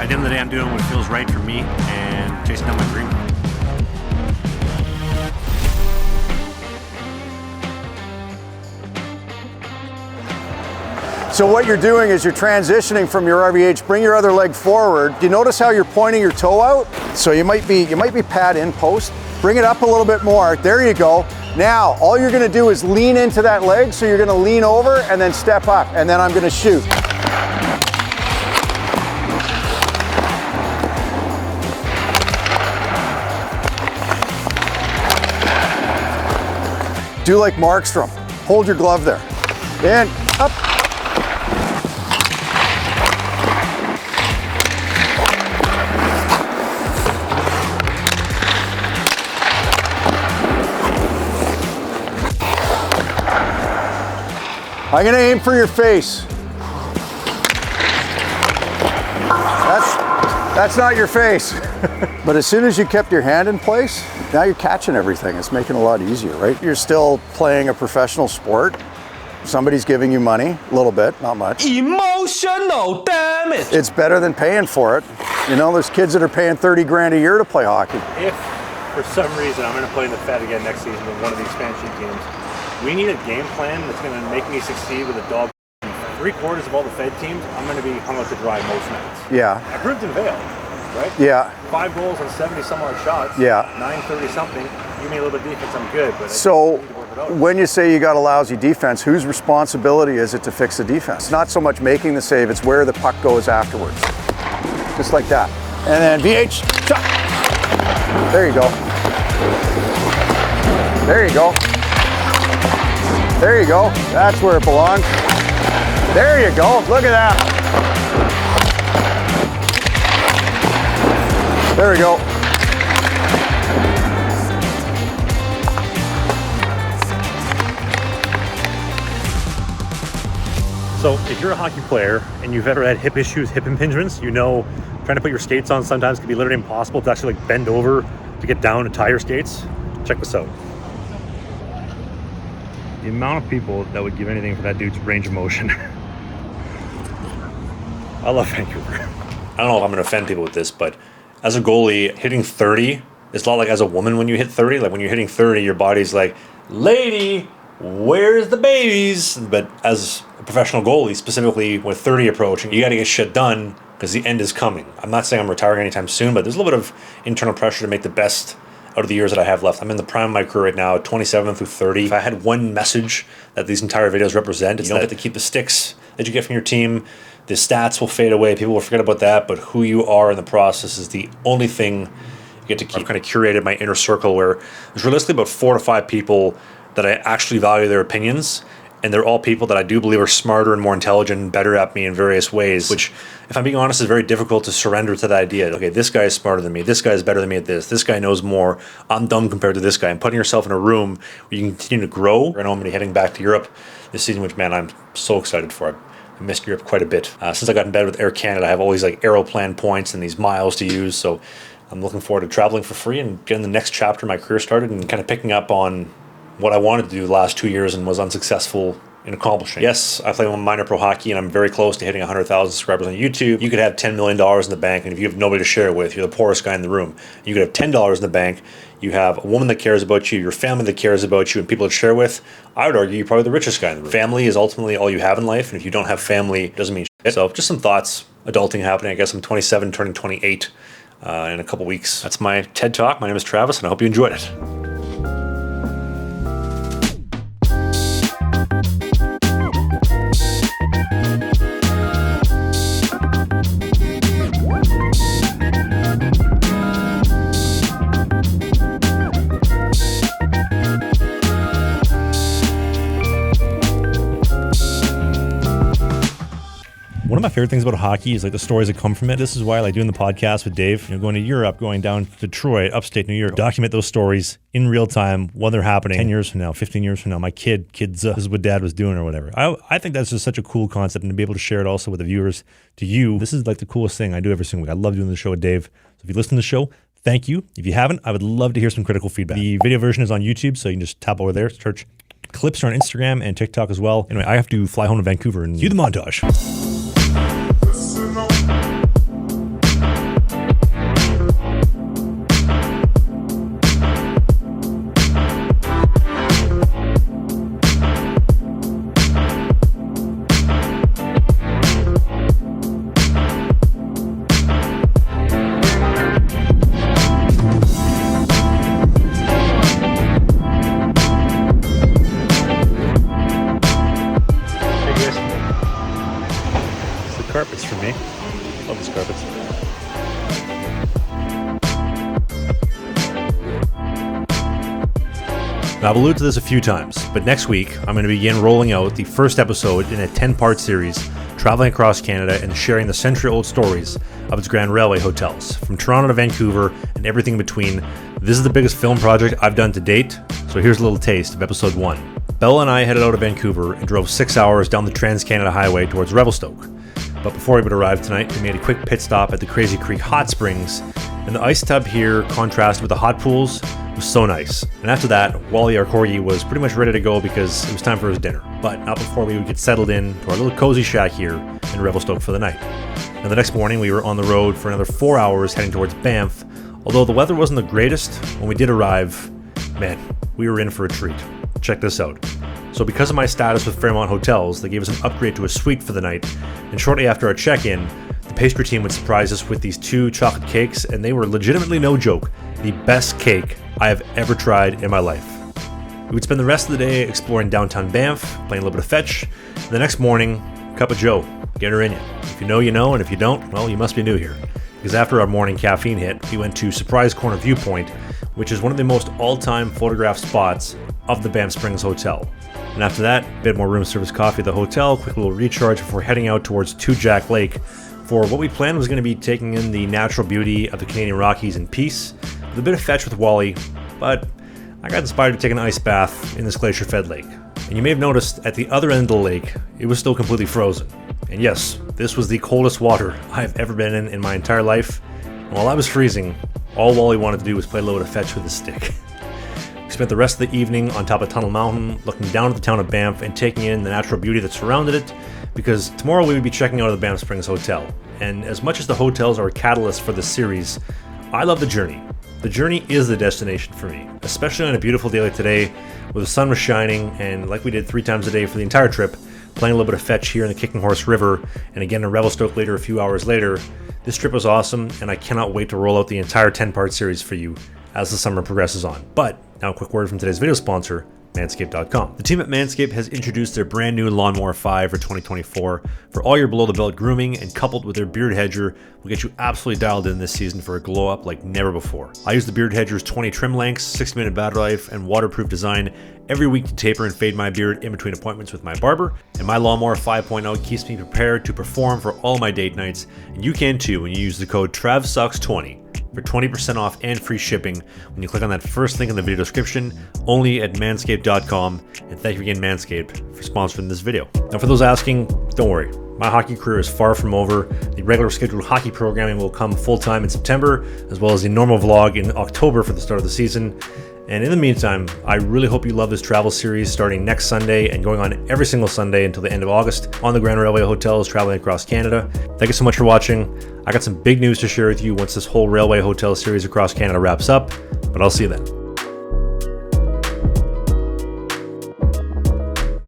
At the end of the day, I'm doing what feels right for me and chasing down my dream. So what you're doing is you're transitioning from your RVH, bring your other leg forward. Do you notice how you're pointing your toe out? So you might be pad in post. Bring it up a little bit more. There you go. Now, all you're gonna do is lean into that leg, so you're gonna lean over and then step up, and then I'm gonna shoot. Do like Markstrom. Hold your glove there. In, up. I'm gonna aim for your face. That's not your face. But as soon as you kept your hand in place, now you're catching everything. It's making it a lot easier, right? You're still playing a professional sport. Somebody's giving you money, a little bit, not much. Emotional damage. It's better than paying for it. You know, there's kids that are paying 30 grand a year to play hockey. If for some reason I'm gonna play in the Fed again next season with one of the expansion teams, we need a game plan that's going to make me succeed with a dog. 3/4 of all the Fed teams, I'm going to be hung out to dry most nights. Yeah. I proved in Vail, right? Yeah. 5 goals on 70 some odd shots. Yeah. 930 something. Give me a little bit of defense, I'm good. But so when you say you got a lousy defense, whose responsibility is it to fix the defense? It's not so much making the save, it's where the puck goes afterwards. Just like that. And then VH, shot. There you go. There you go. There you go. That's where it belongs. There you go. Look at that. There we go. So if you're a hockey player and you've ever had hip issues, hip impingements, you know trying to put your skates on sometimes can be literally impossible to actually like bend over to get down to tie your skates. Check this out. The amount of people that would give anything for that dude's range of motion. I love Vancouver. I don't know if I'm going to offend people with this, but as a goalie, hitting 30 is a lot like as a woman when you hit 30. Like when you're hitting 30, your body's like, lady, where's the babies? But as a professional goalie, specifically with 30 approaching, you got to get shit done because the end is coming. I'm not saying I'm retiring anytime soon, but there's a little bit of internal pressure to make the best out of the years that I have left. I'm in the prime of my career right now, 27 through 30. If I had one message that these entire videos represent, it's you don't get to keep the sticks that you get from your team. The stats will fade away. People will forget about that, but who you are in the process is the only thing you get to keep. I've kind of curated my inner circle where there's realistically about 4 to 5 people that I actually value their opinions, and they're all people that I do believe are smarter and more intelligent and better at me in various ways, which, if I'm being honest, is very difficult to surrender to that idea. Okay, this guy is smarter than me. This guy is better than me at this. This guy knows more. I'm dumb compared to this guy. And putting yourself in a room where you can continue to grow. I know I'm going to be heading back to Europe this season, which, man, I'm so excited for. I missed Europe quite a bit. Since I got in bed with Air Canada, I have all these like Aeroplan points and these miles to use. So I'm looking forward to traveling for free and getting the next chapter of my career started and kind of picking up on what I wanted to do the last 2 years and was unsuccessful in accomplishing. Yes, I play minor pro hockey and I'm very close to hitting 100,000 subscribers on YouTube. You could have $10 million in the bank, and if you have nobody to share it with, you're the poorest guy in the room. You could have $10 in the bank, you have a woman that cares about you, your family that cares about you, and people to share with. I would argue you're probably the richest guy in the room. Family is ultimately all you have in life, and if you don't have family, it doesn't mean shit. So just some thoughts, adulting happening. I guess I'm 27, turning 28 in a couple weeks. That's my TED Talk. My name is Travis, and I hope you enjoyed it. One of my favorite things about hockey is like the stories that come from it. This is why I like doing the podcast with Dave. You know, going to Europe, going down to Detroit, upstate New York, document those stories in real time while they're happening. 10 years from now, 15 years from now, my kids, this is what Dad was doing or whatever. I think that's just such a cool concept, and to be able to share it also with the viewers to you. This is like the coolest thing I do every single week. I love doing the show with Dave. So if you listen to the show, thank you. If you haven't, I would love to hear some critical feedback. The video version is on YouTube, so you can just tap over there, search. Clips are on Instagram and TikTok as well. Anyway, I have to fly home to Vancouver and cue the montage. episode. Now, I've alluded to this a few times, but next week I'm going to begin rolling out the first episode in a 10-part series traveling across Canada and sharing the century-old stories of its Grand Railway hotels, from Toronto to Vancouver and everything in between. This is the biggest film project I've done to date, so here's a little taste of episode 1. Bella and I headed out of Vancouver and drove 6 hours down the Trans-Canada Highway towards Revelstoke. But before we would arrive tonight, we made a quick pit stop at the Crazy Creek Hot Springs, and the ice tub here contrasted with the hot pools was so nice. And after that, Wally, our corgi, was pretty much ready to go because it was time for his dinner, but not before we would get settled in to our little cozy shack here in Revelstoke for the night. Now the next morning we were on the road for another 4 hours heading towards Banff. Although the weather wasn't the greatest, when we did arrive, man, we were in for a treat. Check this out. So because of my status with Fairmont Hotels, they gave us an upgrade to a suite for the night, and shortly after our check-in, the pastry team would surprise us with these 2 chocolate cakes, and they were legitimately, no joke, the best cake I have ever tried in my life. We would spend the rest of the day exploring downtown Banff, playing a little bit of fetch, and the next morning, cup of joe, get her in you. If you know, you know, and if you don't, well, you must be new here. Because after our morning caffeine hit, we went to Suprise Corner Viewpoint, which is one of the most all-time photographed spots of the Banff Springs Hotel. And after that, a bit more room service coffee at the hotel, quick little recharge before heading out towards Two Jack Lake for what we planned was going to be taking in the natural beauty of the Canadian Rockies in peace, with a bit of fetch with Wally, but I got inspired to take an ice bath in this glacier-fed lake. And you may have noticed at the other end of the lake, it was still completely frozen. And yes, this was the coldest water I've ever been in my entire life. And while I was freezing, all Wally wanted to do was play a little bit of fetch with his stick. We spent the rest of the evening on top of Tunnel Mountain, looking down at the town of Banff and taking in the natural beauty that surrounded it, because tomorrow we would be checking out of the Banff Springs Hotel. And as much as the hotels are a catalyst for this series, I love the journey. The journey is the destination for me, especially on a beautiful day like today, where the sun was shining, and like we did 3 times a day for the entire trip, playing a little bit of fetch here in the Kicking Horse River, and again in Revelstoke later a few hours later. This trip was awesome, and I cannot wait to roll out the entire 10-part series for you as the summer progresses on. But now a quick word from today's video sponsor, Manscaped.com. The team at Manscaped has introduced their brand new Lawnmower 5 for 2024 for all your below-the-belt grooming, and coupled with their Beard Hedger will get you absolutely dialed in this season for a glow-up like never before. I use the Beard Hedger's 20 trim lengths, 60-minute battery life, and waterproof design every week to taper and fade my beard in between appointments with my barber, and my Lawnmower 5.0 keeps me prepared to perform for all my date nights, and you can too when you use the code TRAVSUCKS20 for 20% off and free shipping when you click on that first link in the video description, only at manscaped.com. And thank you again, Manscaped, for sponsoring this video. Now, for those asking, don't worry. My hockey career is far from over. The regular scheduled hockey programming will come full-time in September, as well as the normal vlog in October for the start of the season. And in the meantime, I really hope you love this travel series starting next Sunday and going on every single Sunday until the end of August on the Grand Railway hotels traveling across Canada. Thank you so much for watching. I got some big news to share with you once this whole Railway Hotel series across Canada wraps up, but I'll see you then.